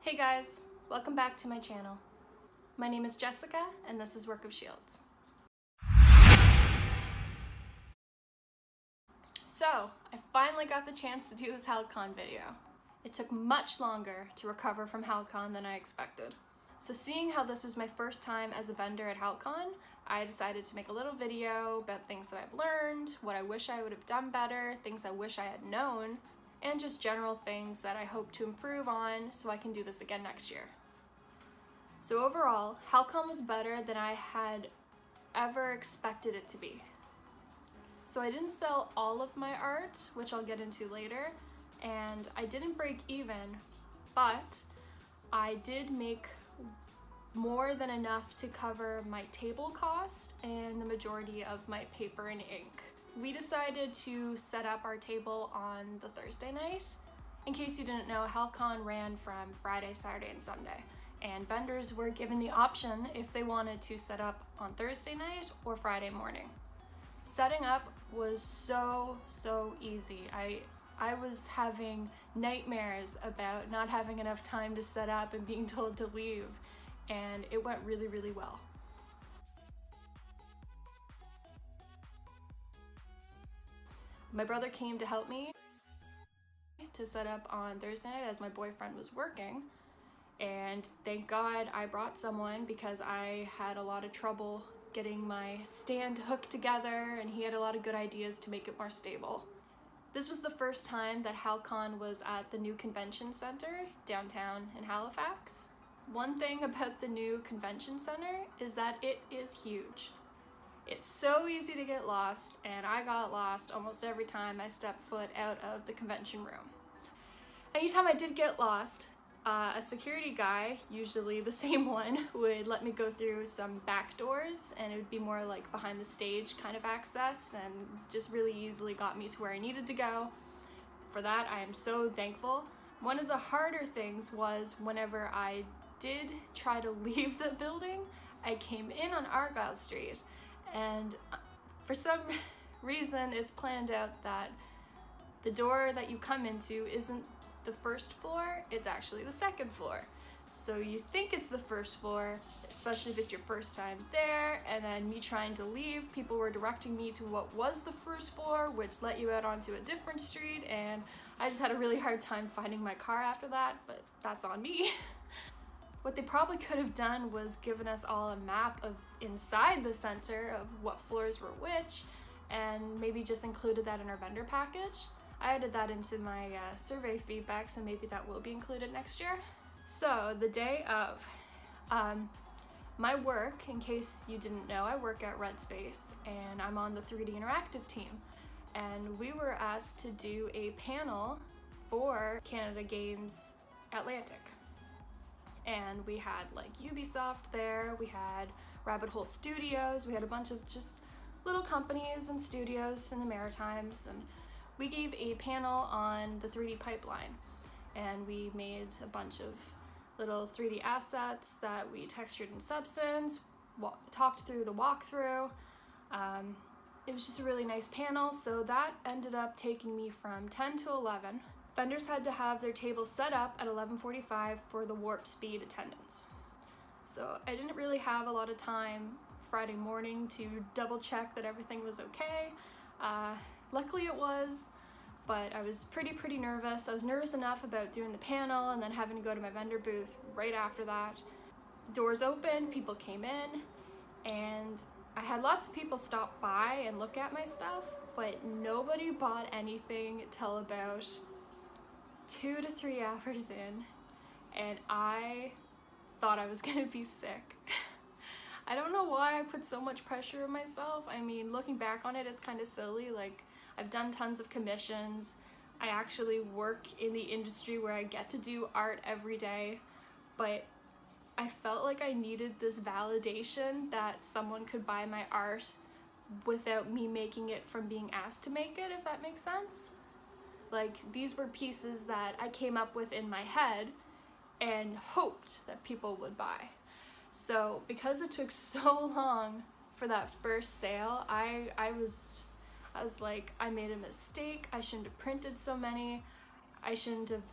Hey guys, welcome back to my channel. My name is Jessica and this is Work of Shields. So, I finally got the chance to do this Hal-Con video. It took much longer to recover from Hal-Con than I expected. So seeing how this was my first time as a vendor at Hal-Con, I decided to make a little video about things that I've learned, what I wish I would have done better, things I wish I had known, and just general things that I hope to improve on so I can do this again next year. So overall, Hal-Con was better than I had ever expected it to be. So I didn't sell all of my art, which I'll get into later, and I didn't break even, but I did make more than enough to cover my table cost and the majority of my paper and ink. We decided to set up our table on the Thursday night. In case you didn't know, Hal-Con ran from Friday, Saturday, and Sunday, and vendors were given the option if they wanted to set up on Thursday night or Friday morning. Setting up was so easy. I was having nightmares about not having enough time to set up and being told to leave, and it went really well. My brother came to help me to set up on Thursday night as my boyfriend was working, and thank God I brought someone because I had a lot of trouble getting my stand hooked together, and he had a lot of good ideas to make it more stable. This was the first time that Hal-Con was at the new convention center downtown in Halifax. One thing about the new convention center is that it is huge. It's so easy to get lost, and I got lost almost every time I stepped foot out of the convention room. Anytime I did get lost, a security guy, usually the same one, would let me go through some back doors, and it would be more like behind the stage kind of access, and just really easily got me to where I needed to go. For that, I am so thankful. One of the harder things was whenever I did try to leave the building, I came in on Argyle Street, and for some reason it's planned out that the door that you come into isn't the first floor, it's actually the second floor. So you think it's the first floor, especially if it's your first time there, and then me trying to leave, people were directing me to what was the first floor, which let you out onto a different street, and I just had a really hard time finding my car after that, but that's on me. What they probably could have done was given us all a map of inside the center of what floors were which, and maybe just included that in our vendor package. I added that into my survey feedback, so maybe that will be included next year. So the day of, my work, in case you didn't know, I work at Red Space and I'm on the 3D Interactive team. And we were asked to do a panel for Canada Games Atlantic. And we had like Ubisoft there, we had Rabbit Hole Studios, we had a bunch of just little companies and studios in the Maritimes, and we gave a panel on the 3D pipeline, and we made a bunch of little 3D assets that we textured in Substance, talked through the walkthrough. It was just a really nice panel, so that ended up taking me from 10 to 11. Vendors had to have their tables set up at 11:45 for the warp speed attendance. So I didn't really have a lot of time Friday morning to double check that everything was okay. Luckily it was, but I was pretty nervous. I was nervous enough about doing the panel and then having to go to my vendor booth right after that. Doors opened, people came in, and I had lots of people stop by and look at my stuff, but nobody bought anything till about 2 to 3 hours in, and I thought I was gonna be sick. I don't know why I put so much pressure on myself. I mean, looking back on it, it's kind of silly. Like, I've done tons of commissions. I actually work in the industry where I get to do art every day, but I felt like I needed this validation that someone could buy my art without me making it from being asked to make it, if that makes sense. Like, these were pieces that I came up with in my head and hoped that people would buy. So because it took so long for that first sale, I was like, I made a mistake. I shouldn't have printed so many. I shouldn't have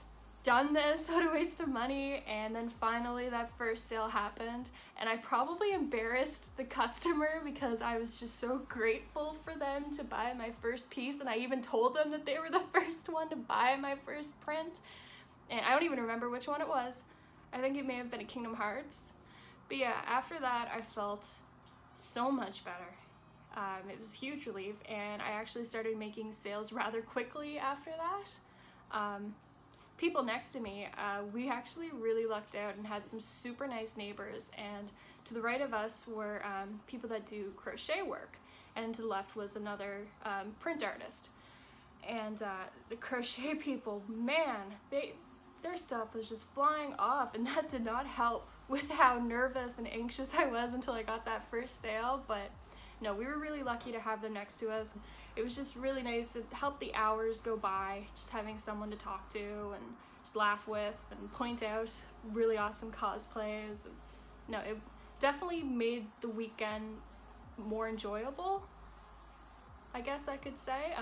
done this, what a waste of money. And then finally that first sale happened, and I probably embarrassed the customer because I was just so grateful for them to buy my first piece, and I even told them that they were the first one to buy my first print. And I don't even remember which one it was. I think it may have been a Kingdom Hearts. But yeah, after that I felt so much better. It was a huge relief, and I actually started making sales rather quickly after that. People next to me, we actually really lucked out and had some super nice neighbors, and to the right of us were people that do crochet work, and to the left was another print artist. And the crochet people, man, their stuff was just flying off, and that did not help with how nervous and anxious I was until I got that first sale. But no, we were really lucky to have them next to us. It was just really nice. It helped the hours go by, just having someone to talk to and just laugh with and point out really awesome cosplays. And no, it definitely made the weekend more enjoyable, I guess I could say.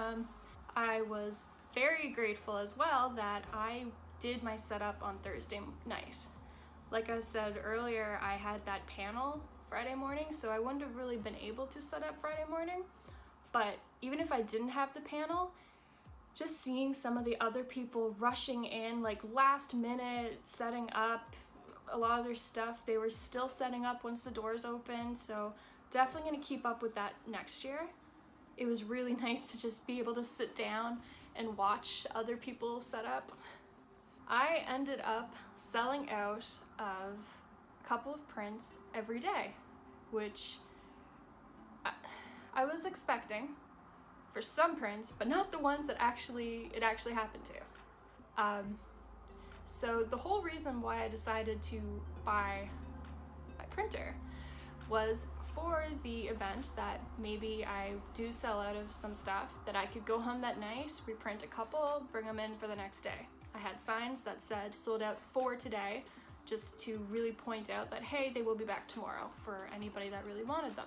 I was very grateful as well that I did my setup on Thursday night. Like I said earlier, I had that panel Friday morning, so I wouldn't have really been able to set up Friday morning. But even if I didn't have the panel, just seeing some of the other people rushing in, like last minute, setting up a lot of their stuff, they were still setting up once the doors opened, so definitely gonna keep up with that next year. It was really nice to just be able to sit down and watch other people set up. I ended up selling out of a couple of prints every day, which I was expecting for some prints, but not the ones that it actually happened to. So the whole reason why I decided to buy my printer was for the event that maybe I do sell out of some stuff, that I could go home that night, reprint a couple, bring them in for the next day. I had signs that said sold out for today, just to really point out that, hey, they will be back tomorrow for anybody that really wanted them.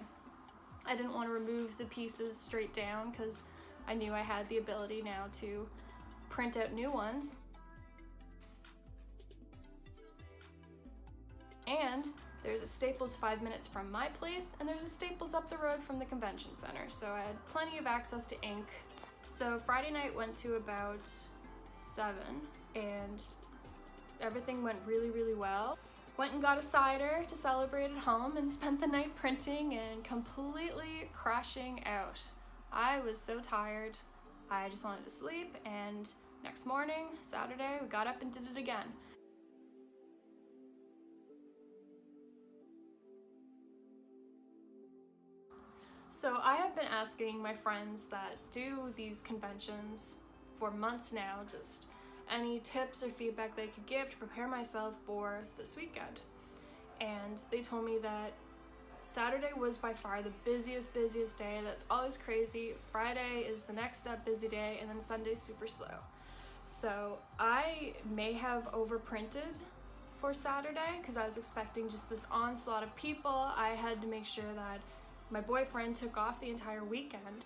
I didn't want to remove the pieces straight down because I knew I had the ability now to print out new ones. And there's a Staples 5 minutes from my place, and there's a Staples up the road from the convention center, so I had plenty of access to ink. So Friday night went to about 7, and everything went really, really well. Went and got a cider to celebrate at home and spent the night printing and completely crashing out. I was so tired. I just wanted to sleep, and next morning, Saturday, we got up and did it again. So I have been asking my friends that do these conventions for months now, just any tips or feedback they could give to prepare myself for this weekend. And they told me that Saturday was by far the busiest day. That's always crazy. Friday is the next up busy day, and then Sunday's super slow. So I may have overprinted for Saturday because I was expecting just this onslaught of people. I had to make sure that my boyfriend took off the entire weekend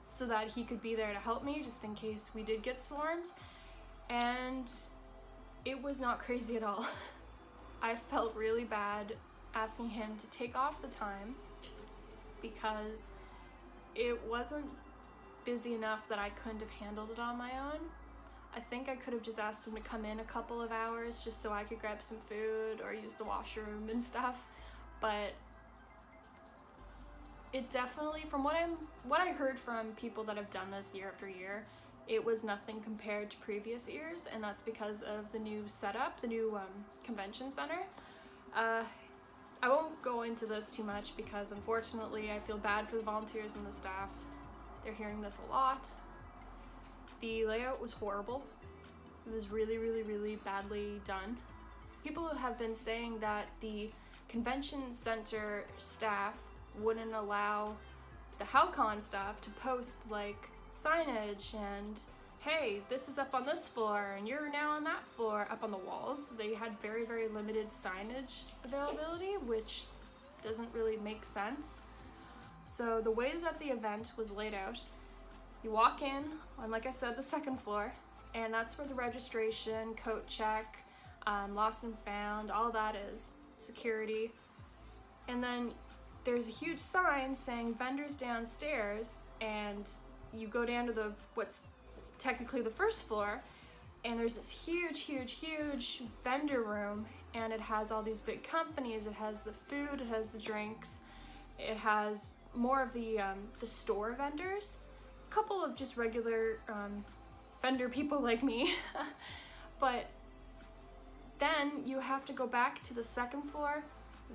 so that he could be there to help me just in case we did get swarmed. And it was not crazy at all. I felt really bad asking him to take off the time because it wasn't busy enough that I couldn't have handled it on my own. I think I could have just asked him to come in a couple of hours just so I could grab some food or use the washroom and stuff, but it definitely, from what I heard from people that have done this year after year, it was nothing compared to previous years, and that's because of the new setup, the new convention center. I won't go into this too much because unfortunately I feel bad for the volunteers and the staff. They're hearing this a lot. The layout was horrible. It was really badly done. People have been saying that the convention center staff wouldn't allow the Hal-Con staff to post like signage and, hey, this is up on this floor and you're now on that floor, up on the walls. They had very limited signage availability, which doesn't really make sense. So the way that the event was laid out, you walk in on, like I said, the second floor, and that's where the registration, coat check, lost and found, all that is, security. And then there's a huge sign saying vendors downstairs, and you go down to what's technically the first floor, and there's this huge vendor room, and it has all these big companies. It has the food, it has the drinks, it has more of the store vendors, a couple of just regular vendor people like me. But then you have to go back to the second floor,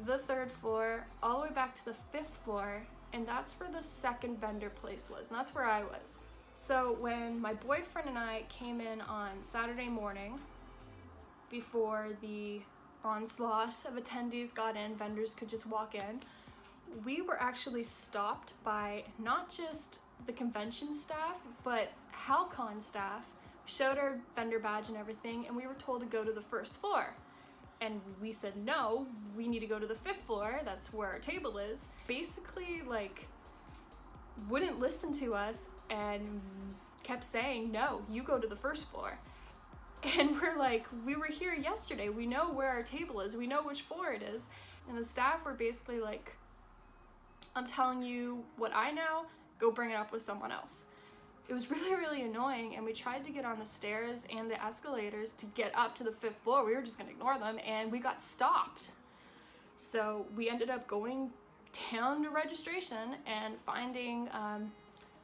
the third floor, all the way back to the fifth floor, and that's where the second vendor place was, and that's where I was. So when my boyfriend and I came in on Saturday morning, before the onslaught of attendees got in, vendors could just walk in, we were actually stopped by not just the convention staff, but Hal-Con staff. Showed our vendor badge and everything, and we were told to go to the first floor. And we said, no, we need to go to the fifth floor, that's where our table is. Basically, like, wouldn't listen to us and kept saying, no, you go to the first floor. And we're like, we were here yesterday, we know where our table is, we know which floor it is. And the staff were basically like, I'm telling you what I know, go bring it up with someone else. It was really annoying, and we tried to get on the stairs and the escalators to get up to the fifth floor. We were just gonna ignore them, and we got stopped. So we ended up going down to registration and finding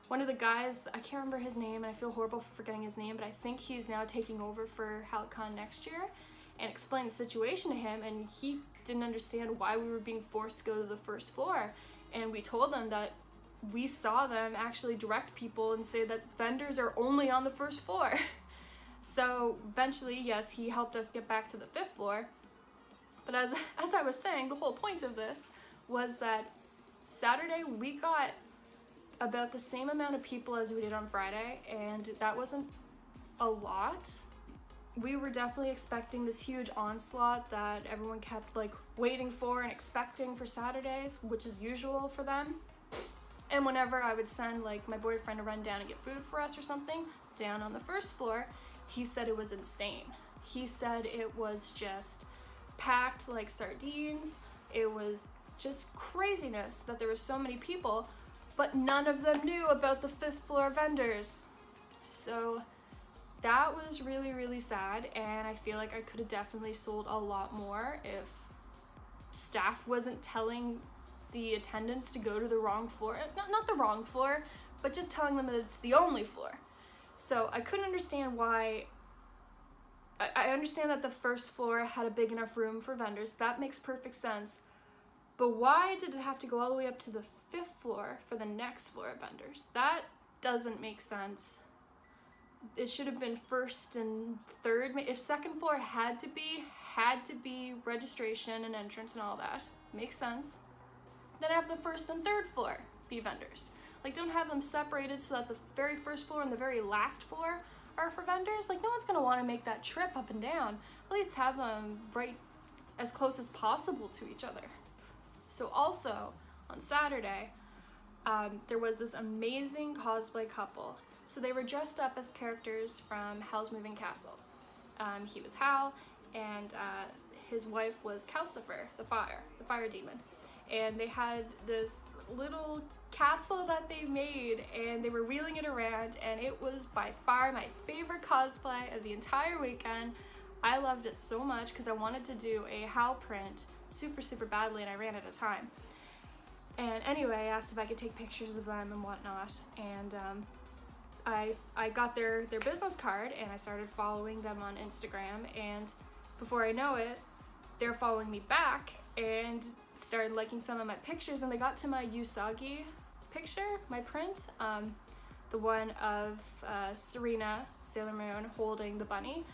one of the guys, I can't remember his name, and I feel horrible for forgetting his name, but I think he's now taking over for Hal-Con next year, and explained the situation to him, and he didn't understand why we were being forced to go to the first floor. And we told them that we saw them actually direct people and say that vendors are only on the first floor. So eventually, yes, he helped us get back to the fifth floor. But as I was saying, the whole point of this was that Saturday we got about the same amount of people as we did on Friday, and that wasn't a lot. We were definitely expecting this huge onslaught that everyone kept like waiting for and expecting for Saturdays, which is usual for them. And whenever I would send like my boyfriend to run down and get food for us or something down on the first floor, he said it was insane. He said it was just packed like sardines. It was just craziness that there were so many people, but none of them knew about the fifth floor vendors. So that was really sad, and I feel like I could have definitely sold a lot more if staff wasn't telling the attendants to go to the wrong floor. Not the wrong floor, but just telling them that it's the only floor. So I couldn't understand why. I understand that the first floor had a big enough room for vendors. That makes perfect sense. But why did it have to go all the way up to the fifth floor for the next floor of vendors? That doesn't make sense. It should have been first and third. If second floor had to be registration and entrance and all that. Makes sense. Then have the first and third floor be vendors. Like, don't have them separated so that the very first floor and the very last floor are for vendors. Like, no one's gonna wanna make that trip up and down. At least have them right as close as possible to each other. So also, on Saturday, there was this amazing cosplay couple. So they were dressed up as characters from Hal's Moving Castle. He was Hal, and his wife was Calcifer, the fire demon. And they had this little castle that they made, and they were wheeling it around, and it was by far my favorite cosplay of the entire weekend. I loved it so much because I wanted to do a Hal print super badly, and I ran out of time. And anyway, I asked if I could take pictures of them and whatnot, and I got their business card, and I started following them on Instagram, and before I know it, they're following me back and started liking some of my pictures, and they got to my Usagi picture, my print, the one of Serena, Sailor Moon, holding the bunny,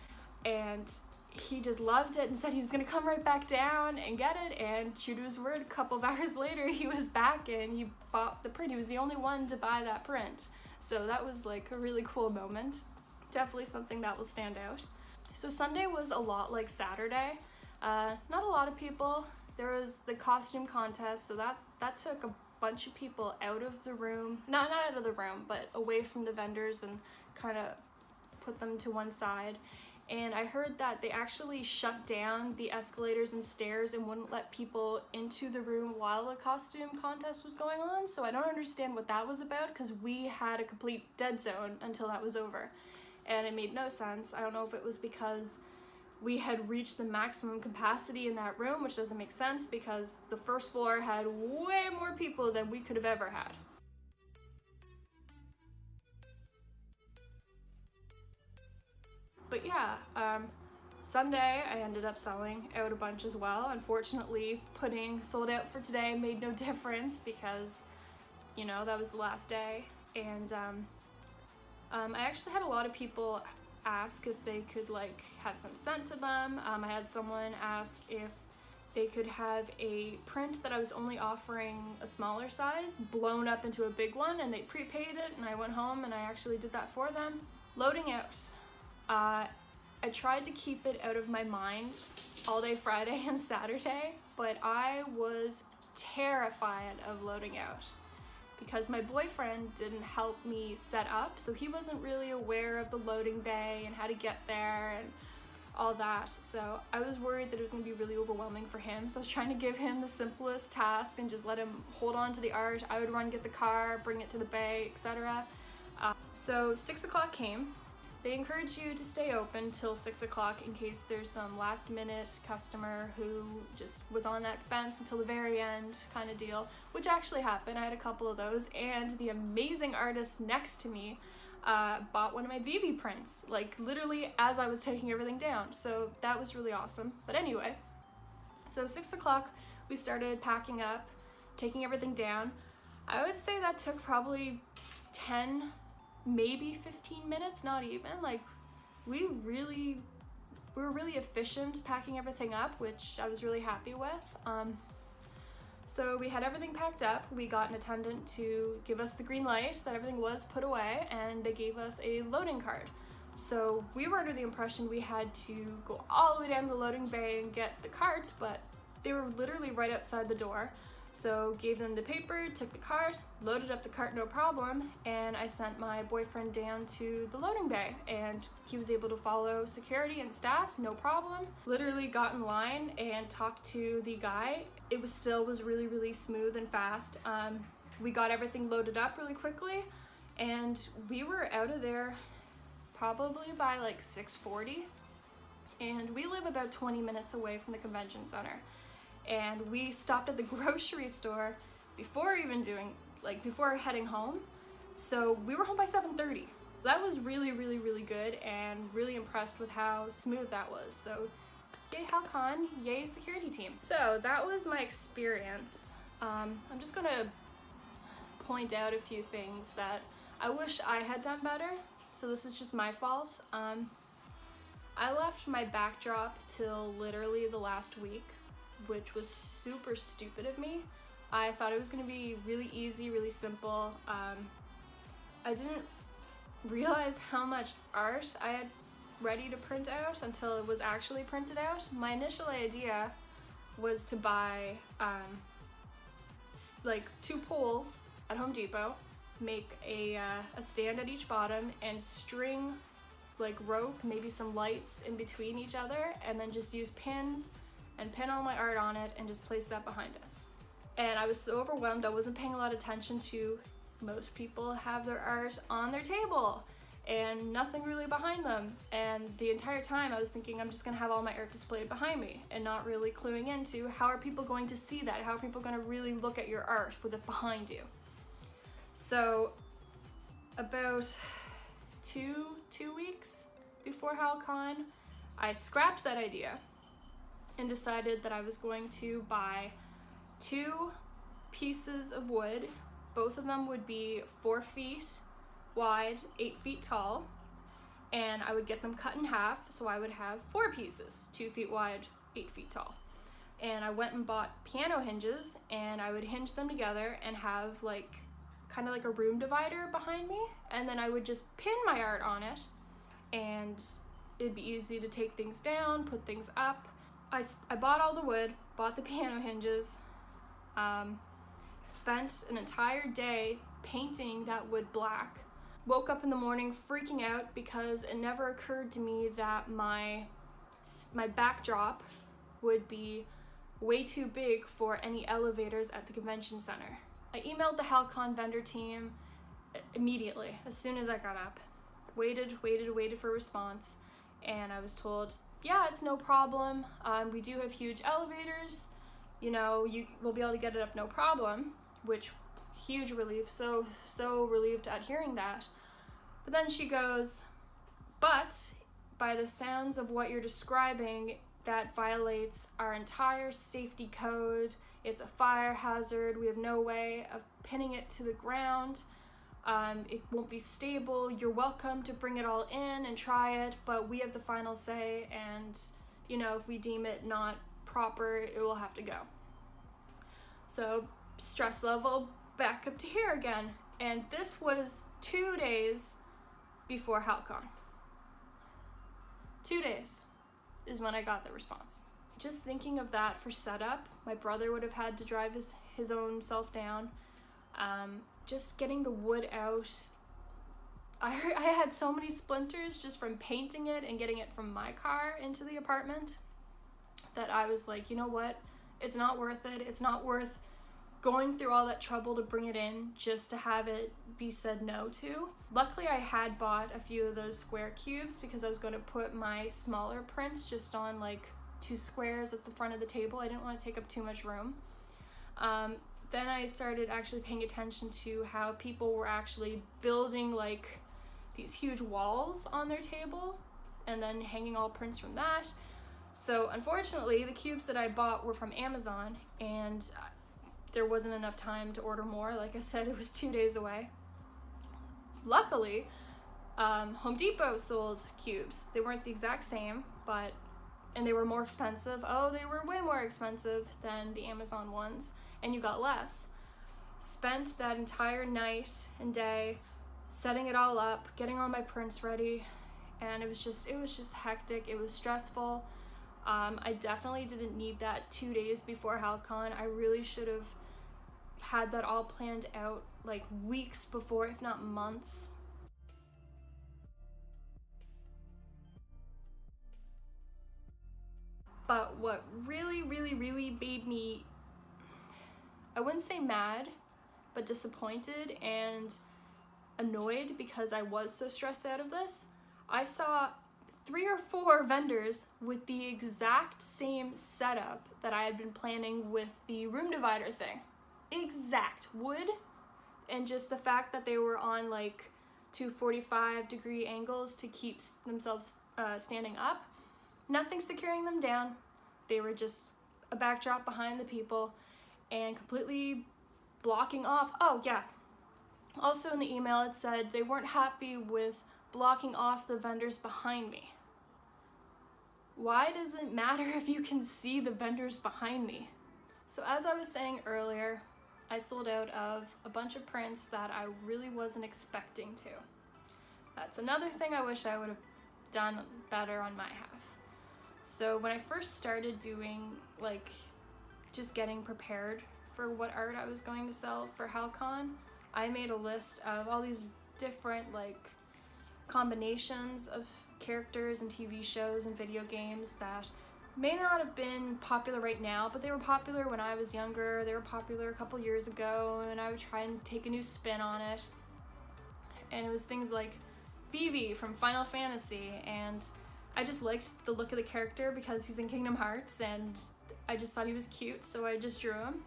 and he just loved it and said he was gonna come right back down and get it, and true to his word, a couple of hours later he was back and he bought the print. He was the only one to buy that print, so that was like a really cool moment. Definitely something that will stand out. So Sunday was a lot like Saturday. Not a lot of people. There was the costume contest, so that took a bunch of people out of the room. Not out of the room, but away from the vendors, and kind of put them to one side. And I heard that they actually shut down the escalators and stairs and wouldn't let people into the room while the costume contest was going on. So I don't understand what that was about, because we had a complete dead zone until that was over. And it made no sense. I don't know if it was because we had reached the maximum capacity in that room, which doesn't make sense because the first floor had way more people than we could have ever had. But yeah, Sunday I ended up selling out a bunch as well. Unfortunately, putting sold out for today made no difference because, you know, that was the last day. And I actually had a lot of people ask if they could like have some sent to them. I had someone ask if they could have a print that I was only offering a smaller size blown up into a big one, and they prepaid it, and I went home and I actually did that for them. Loading out. I tried to keep it out of my mind all day Friday and Saturday, but I was terrified of loading out because my boyfriend didn't help me set up, so he wasn't really aware of the loading bay and how to get there and all that. So I was worried that it was going to be really overwhelming for him, so I was trying to give him the simplest task and just let him hold on to the art. I would run, get the car, bring it to the bay, etc. So 6 o'clock came. They encourage you to stay open till 6 o'clock in case there's some last minute customer who just was on that fence until the very end kind of deal, which actually happened. I had a couple of those, and the amazing artist next to me bought one of my VV prints, like literally as I was taking everything down. So that was really awesome. But anyway, so 6 o'clock we started packing up, taking everything down. I would say that took probably 10, maybe 15 minutes, not even. Like we were really efficient packing everything up, which I was really happy with. So we had everything packed up. We got an attendant to give us the green light that everything was put away, and they gave us a loading card. So we were under the impression we had to go all the way down to the loading bay and get the carts, but they were literally right outside the door. So gave them the paper, took the cart, loaded up the cart no problem, and I sent my boyfriend down to the loading bay, and he was able to follow security and staff, no problem. Literally got in line and talked to the guy. It was really, really smooth and fast. We got everything loaded up really quickly, and we were out of there probably by like 6:40, and we live about 20 minutes away from the convention center. And we stopped at the grocery store before before heading home. So we were home by 7:30. That was really, really, really good, and really impressed with how smooth that was. So yay Hal-Con, yay security team. So that was my experience. I'm just gonna point out a few things that I wish I had done better. So this is just my fault. I left my backdrop till literally the last week, which was super stupid of me. I thought it was gonna be really easy, really simple. I didn't realize how much art I had ready to print out until it was actually printed out. My initial idea was to buy like 2 poles at Home Depot, make a stand at each bottom, and string like rope, maybe some lights in between each other, and then just use pins and pin all my art on it and just place that behind us. And I was so overwhelmed, I wasn't paying a lot of attention to most people have their art on their table and nothing really behind them. And the entire time I was thinking I'm just gonna have all my art displayed behind me and not really cluing into how are people going to see that? How are people gonna really look at your art with it behind you? So about two weeks before Hal-Con, I scrapped that idea and decided that I was going to buy 2 pieces of wood. Both of them would be 4 feet wide, 8 feet tall, and I would get them cut in half, so I would have 4 pieces, 2 feet wide, 8 feet tall. And I went and bought piano hinges, and I would hinge them together and have like kind of like a room divider behind me, and then I would just pin my art on it, and it'd be easy to take things down, put things up. I bought all the wood, bought the piano hinges, spent an entire day painting that wood black. woke up in the morning freaking out because it never occurred to me that my backdrop would be way too big for any elevators at the convention center. I emailed the Hal-Con vendor team immediately, as soon as I got up. Waited for a response, and I was told, yeah, it's no problem. We do have huge elevators. You know, we'll be able to get it up no problem, which, huge relief, so relieved at hearing that. But then she goes, but by the sounds of what you're describing, that violates our entire safety code. It's a fire hazard. We have no way of pinning it to the ground. It won't be stable. You're welcome to bring it all in and try it, but we have the final say, and you know, if we deem it not proper, it will have to go. So stress level back up to here again. And this was 2 days before Hal-Con. 2 days is when I got the response. Just thinking of that for setup, my brother would have had to drive his own self down. Just getting the wood out. I had so many splinters just from painting it and getting it from my car into the apartment that I was like, you know what? It's not worth it. It's not worth going through all that trouble to bring it in just to have it be said no to. Luckily, I had bought a few of those square cubes because I was going to put my smaller prints just on like 2 squares at the front of the table. I didn't want to take up too much room. Then I started actually paying attention to how people were actually building like these huge walls on their table and then hanging all prints from that. So unfortunately, the cubes that I bought were from Amazon, and there wasn't enough time to order more. Like I said, it was 2 days away. Luckily, Home Depot sold cubes. They weren't the exact same, and they were more expensive. Oh, they were way more expensive than the Amazon ones, and you got less. Spent that entire night and day setting it all up, getting all my prints ready, and it was just hectic. It was stressful. I definitely didn't need that 2 days before Hal-Con. I really should have had that all planned out like weeks before, if not months. But what really made me, I wouldn't say mad, but disappointed and annoyed because I was so stressed out of this, I saw 3 or 4 vendors with the exact same setup that I had been planning with the room divider thing. Exact wood, and just the fact that they were on like 245-degree angles to keep themselves standing up. Nothing securing them down. They were just a backdrop behind the people and completely blocking off. Oh yeah, also in the email it said they weren't happy with blocking off the vendors behind me. Why does it matter if you can see the vendors behind me? So as I was saying earlier, I sold out of a bunch of prints that I really wasn't expecting to. That's another thing I wish I would have done better on my half. So when I first started doing, like, just getting prepared for what art I was going to sell for Hal-Con, I made a list of all these different, like, combinations of characters and TV shows and video games that may not have been popular right now, but they were popular when I was younger. They were popular a couple years ago, and I would try and take a new spin on it. And it was things like Vivi from Final Fantasy, and I just liked the look of the character because he's in Kingdom Hearts, and I just thought he was cute, so I just drew him.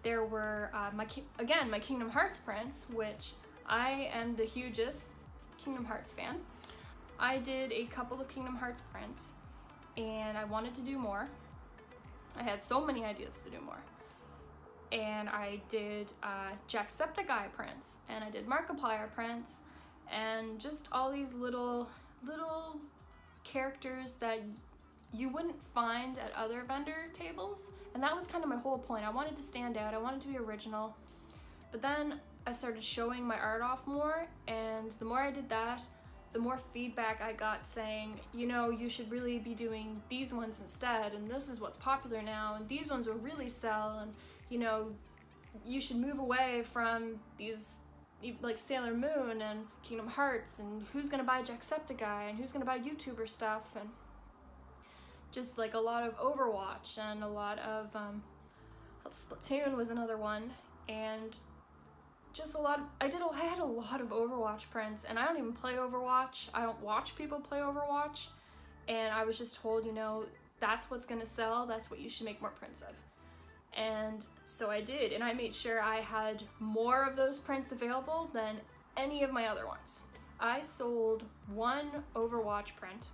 There were my Kingdom Hearts prints, which I am the hugest Kingdom Hearts fan. I did a couple of Kingdom Hearts prints, and I wanted to do more. I had so many ideas to do more. And I did Jacksepticeye prints, and I did Markiplier prints, and just all these little characters that you wouldn't find at other vendor tables. And that was kind of my whole point. I wanted to stand out, I wanted to be original. But then I started showing my art off more, and the more I did that, the more feedback I got saying, you know, you should really be doing these ones instead, and this is what's popular now, and these ones will really sell, and you know, you should move away from these like Sailor Moon and Kingdom Hearts, and who's gonna buy Jacksepticeye, and who's gonna buy YouTuber stuff, and just like a lot of Overwatch, and a lot of Splatoon was another one, and just a lot of, I had a lot of Overwatch prints, and I don't even play Overwatch. I don't watch people play Overwatch, and I was just told, you know, that's what's gonna sell, that's what you should make more prints of. And so I did, and I made sure I had more of those prints available than any of my other ones. I sold one Overwatch print,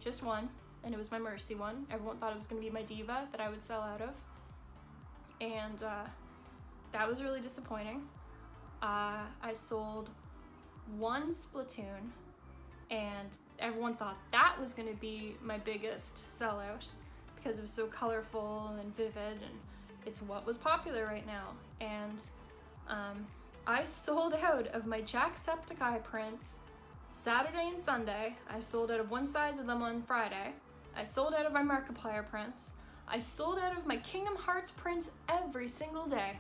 just one, and it was my Mercy one. Everyone thought it was gonna be my Diva that I would sell out of. And that was really disappointing. I sold one Splatoon, and everyone thought that was gonna be my biggest sellout because it was so colorful and vivid, and it's what was popular right now. And I sold out of my Jacksepticeye prints Saturday and Sunday. I sold out of one size of them on Friday. I sold out of my Markiplier prints. I sold out of my Kingdom Hearts prints every single day.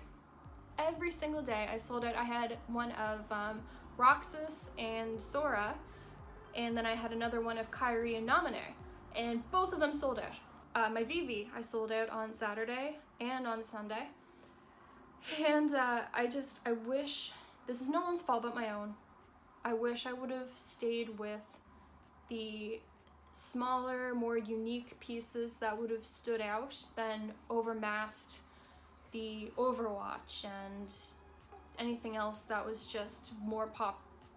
Every single day I sold out. I had one of Roxas and Sora, and then I had another one of Kairi and Naminé, and both of them sold out. My Vivi I sold out on Saturday and on Sunday. And I wish, this is no one's fault but my own, I wish I would have stayed with the smaller, more unique pieces that would have stood out than overmasked the Overwatch and anything else that was just more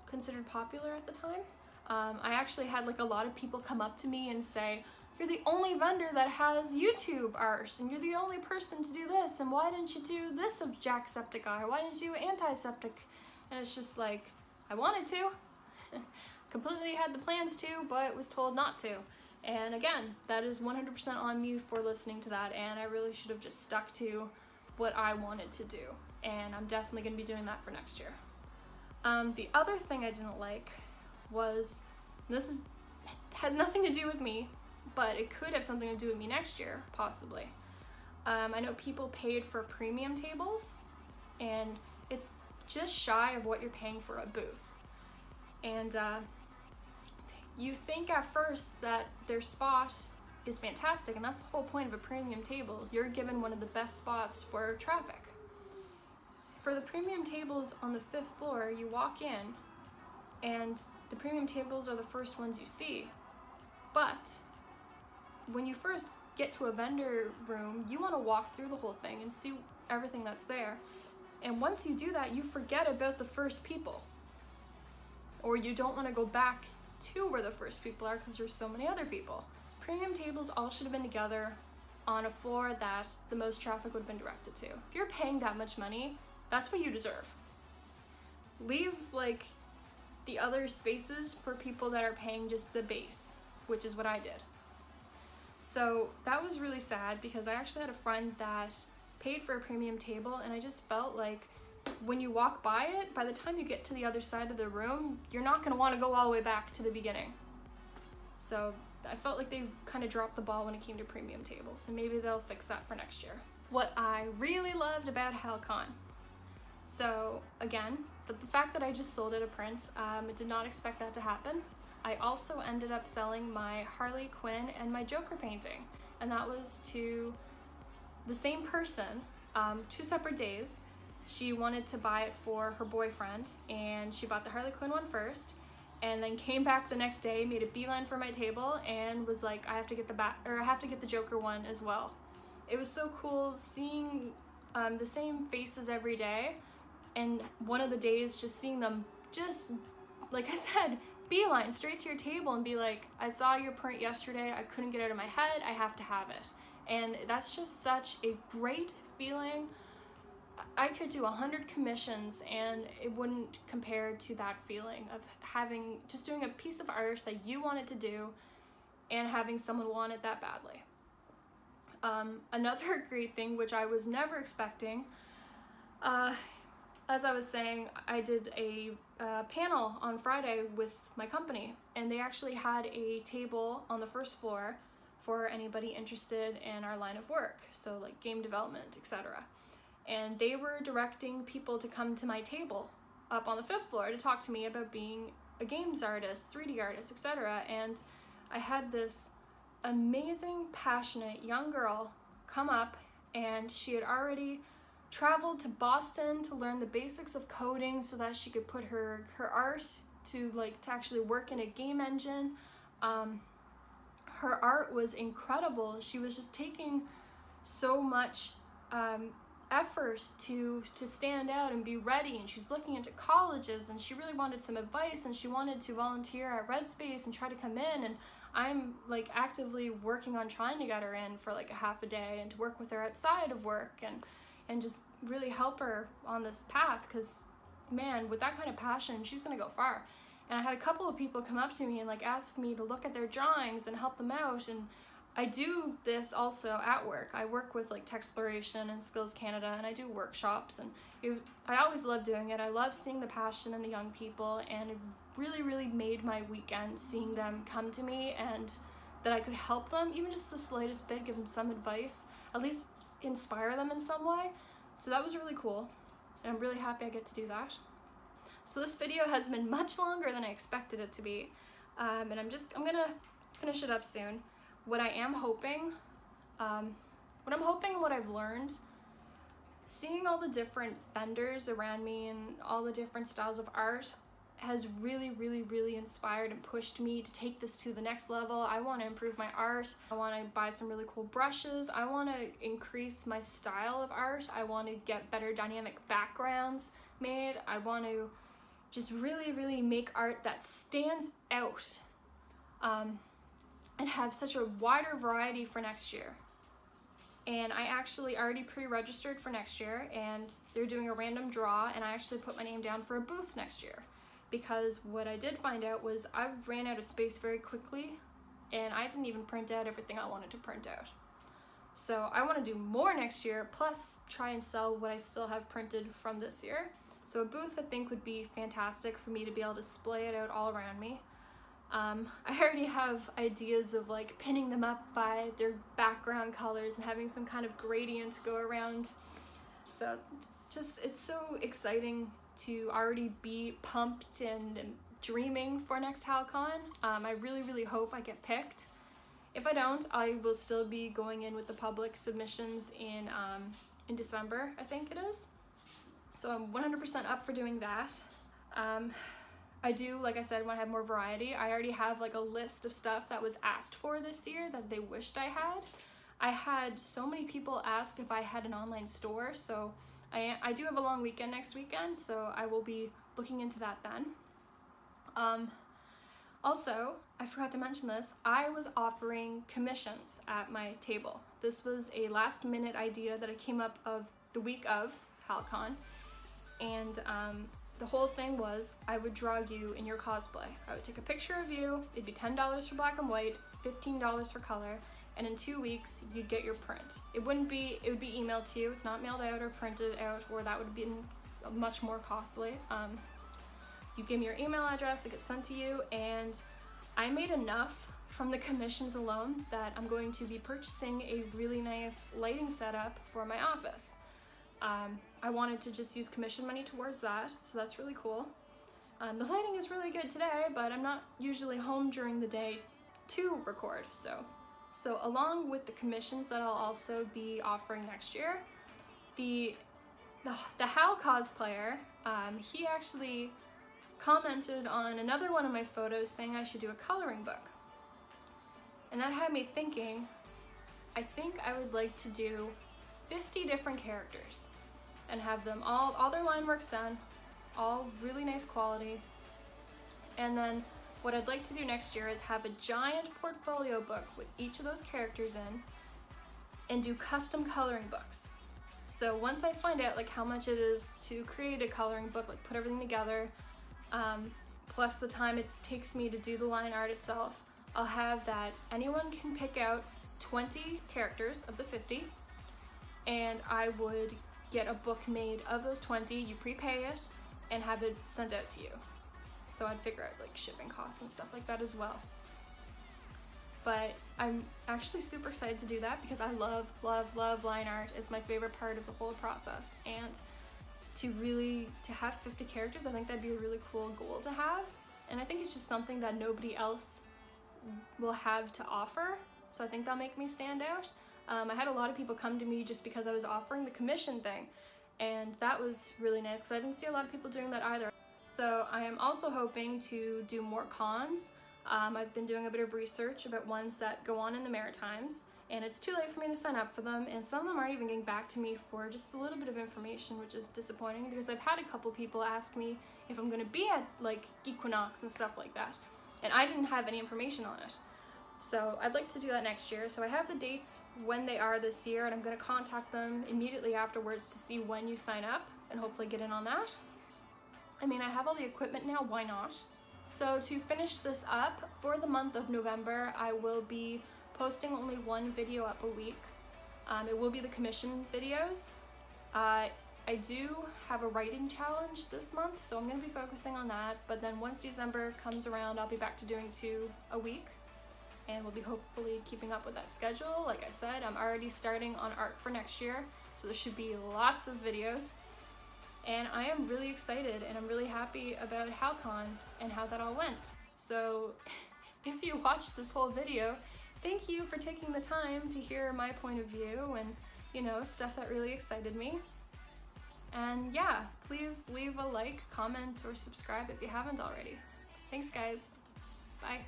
considered popular at the time. I actually had like a lot of people come up to me and say, you're the only vendor that has YouTube art, and you're the only person to do this, and why didn't you do this of Jacksepticeye? Why didn't you do Antiseptic? And it's just like, I wanted to. Completely had the plans to, but was told not to. And again, that is 100% on me for listening to that, and I really should have just stuck to what I wanted to do. And I'm definitely going to be doing that for next year. The other thing I didn't like was, has nothing to do with me, but it could have something to do with me next year, possibly. I know people paid for premium tables, and it's just shy of what you're paying for a booth. And you think at first that their spot is fantastic, and that's the whole point of a premium table. You're given one of the best spots for traffic. For the premium tables on the 5th floor, you walk in, and the premium tables are the first ones you see. But when you first get to a vendor room, you want to walk through the whole thing and see everything that's there. And once you do that, you forget about the first people. Or you don't want to go back to where the first people are because there's so many other people. So premium tables all should have been together on a floor that the most traffic would have been directed to. If you're paying that much money, that's what you deserve. Leave like the other spaces for people that are paying just the base, which is what I did. So that was really sad because I actually had a friend that paid for a premium table, and I just felt like when you walk by it, by the time you get to the other side of the room, you're not going to want to go all the way back to the beginning. So I felt like they kind of dropped the ball when it came to premium tables, and maybe they'll fix that for next year. What I really loved about Hal-Con. So again, the fact that I just sold it a print, I did not expect that to happen. I also ended up selling my Harley Quinn and my Joker painting, and that was to the same person, 2 separate days. She wanted to buy it for her boyfriend, and she bought the Harley Quinn one first, and then came back the next day, made a beeline for my table, and was like, I have to get the Joker one as well. It was so cool seeing the same faces every day, and one of the days just seeing them just, like I said, beeline straight to your table and be like, I saw your print yesterday, I couldn't get it out of my head, I have to have it. And that's just such a great feeling. I could do 100 commissions and it wouldn't compare to that feeling of just doing a piece of art that you wanted to do and having someone want it that badly. Another great thing, which I was never expecting, as I was saying, I did a panel on Friday with my company, and they actually had a table on the 1st floor for anybody interested in our line of work, so like game development, etc. And they were directing people to come to my table up on the 5th floor to talk to me about being a games artist, 3D artist, etc. And I had this amazing, passionate young girl come up, and she had already traveled to Boston to learn the basics of coding so that she could put her art to actually work in a game engine. Her art was incredible. She was just taking so much effort to stand out and be ready, and she was looking into colleges, and she really wanted some advice, and she wanted to volunteer at Red Space and try to come in, and I'm actively working on trying to get her in for a half a day and to work with her outside of work and just really help her on this path, because man, with that kind of passion, she's gonna go far. And I had a couple of people come up to me and ask me to look at their drawings and help them out, and I do this also at work. I work with Techsploration and Skills Canada, and I do workshops, and I always love doing it. I love seeing the passion in the young people, and it really, really made my weekend seeing them come to me and that I could help them, even just the slightest bit, give them some advice, at least inspire them in some way. So that was really cool, and I'm really happy I get to do that. So this video has been much longer than I expected it to be, and I'm gonna finish it up soon. What I am hoping, and what I've learned, seeing all the different vendors around me and all the different styles of art has really, really, really inspired and pushed me to take this to the next level. I want to improve my art. I want to buy some really cool brushes. I want to increase my style of art. I want to get better dynamic backgrounds made. I want to just really, really make art that stands out, and have such a wider variety for next year. And I actually already pre-registered for next year, and they're doing a random draw, and I actually put my name down for a booth next year, because what I did find out was I ran out of space very quickly, and I didn't even print out everything I wanted to print out. So I want to do more next year, plus try and sell what I still have printed from this year. So a booth, I think, would be fantastic for me to be able to display it out all around me. I already have ideas of pinning them up by their background colors and having some kind of gradient go around. So it's so exciting to already be pumped and dreaming for next Hal-Con. I really, really hope I get picked. If I don't, I will still be going in with the public submissions in December, I think it is. So I'm 100% up for doing that. I do, like I said, want to have more variety. I already have a list of stuff that was asked for this year that they wished I had. I had so many people ask if I had an online store, so I do have a long weekend next weekend, so I will be looking into that then. Also, I forgot to mention this, I was offering commissions at my table. This was a last minute idea that I came up of the week of Hal-Con, and the whole thing was I would draw you in your cosplay. I would take a picture of you, it'd be $10 for black and white, $15 for color, and in 2 weeks you'd get your print. It would be emailed to you, it's not mailed out or printed out, or that would have been much more costly. You give me your email address, it gets sent to you, and I made enough from the commissions alone that I'm going to be purchasing a really nice lighting setup for my office. I wanted to just use commission money towards that, so that's really cool. The lighting is really good today, but I'm not usually home during the day to record, so along with the commissions that I'll also be offering next year, the Hal cosplayer, he actually commented on another one of my photos saying I should do a coloring book. And that had me thinking, I think I would like to do 50 different characters and have them all their line works done, all really nice quality. And then what I'd like to do next year is have a giant portfolio book with each of those characters in and do custom coloring books. So once I find out how much it is to create a coloring book, put everything together, plus the time it takes me to do the line art itself, I'll have that anyone can pick out 20 characters of the 50, and I would get a book made of those 20, you prepay it, and have it sent out to you. So I'd figure out shipping costs and stuff like that as well. But I'm actually super excited to do that because I love, love, love line art. It's my favorite part of the whole process. And to have 50 characters. I think that'd be a really cool goal to have. And I think it's just something that nobody else will have to offer. So I think that'll make me stand out. I had a lot of people come to me just because I was offering the commission thing. And that was really nice because I didn't see a lot of people doing that either. So I am also hoping to do more cons. I've been doing a bit of research about ones that go on in the Maritimes, and it's too late for me to sign up for them, and some of them aren't even getting back to me for just a little bit of information, which is disappointing because I've had a couple people ask me if I'm going to be at like Equinox and stuff like that, and I didn't have any information on it. So I'd like to do that next year. So I have the dates when they are this year, and I'm going to contact them immediately afterwards to see when you sign up and hopefully get in on that. I mean, I have all the equipment now, why not? So to finish this up, for the month of November, I will be posting only one video up a week. It will be the commission videos. I do have a writing challenge this month, so I'm going to be focusing on that. But then once December comes around, I'll be back to doing 2 a week. And we'll be hopefully keeping up with that schedule. Like I said, I'm already starting on art for next year, so there should be lots of videos. And I am really excited, and I'm really happy about Hal-Con and how that all went. So if you watched this whole video, thank you for taking the time to hear my point of view and, you know, stuff that really excited me. And yeah, please leave a like, comment, or subscribe if you haven't already. Thanks guys. Bye.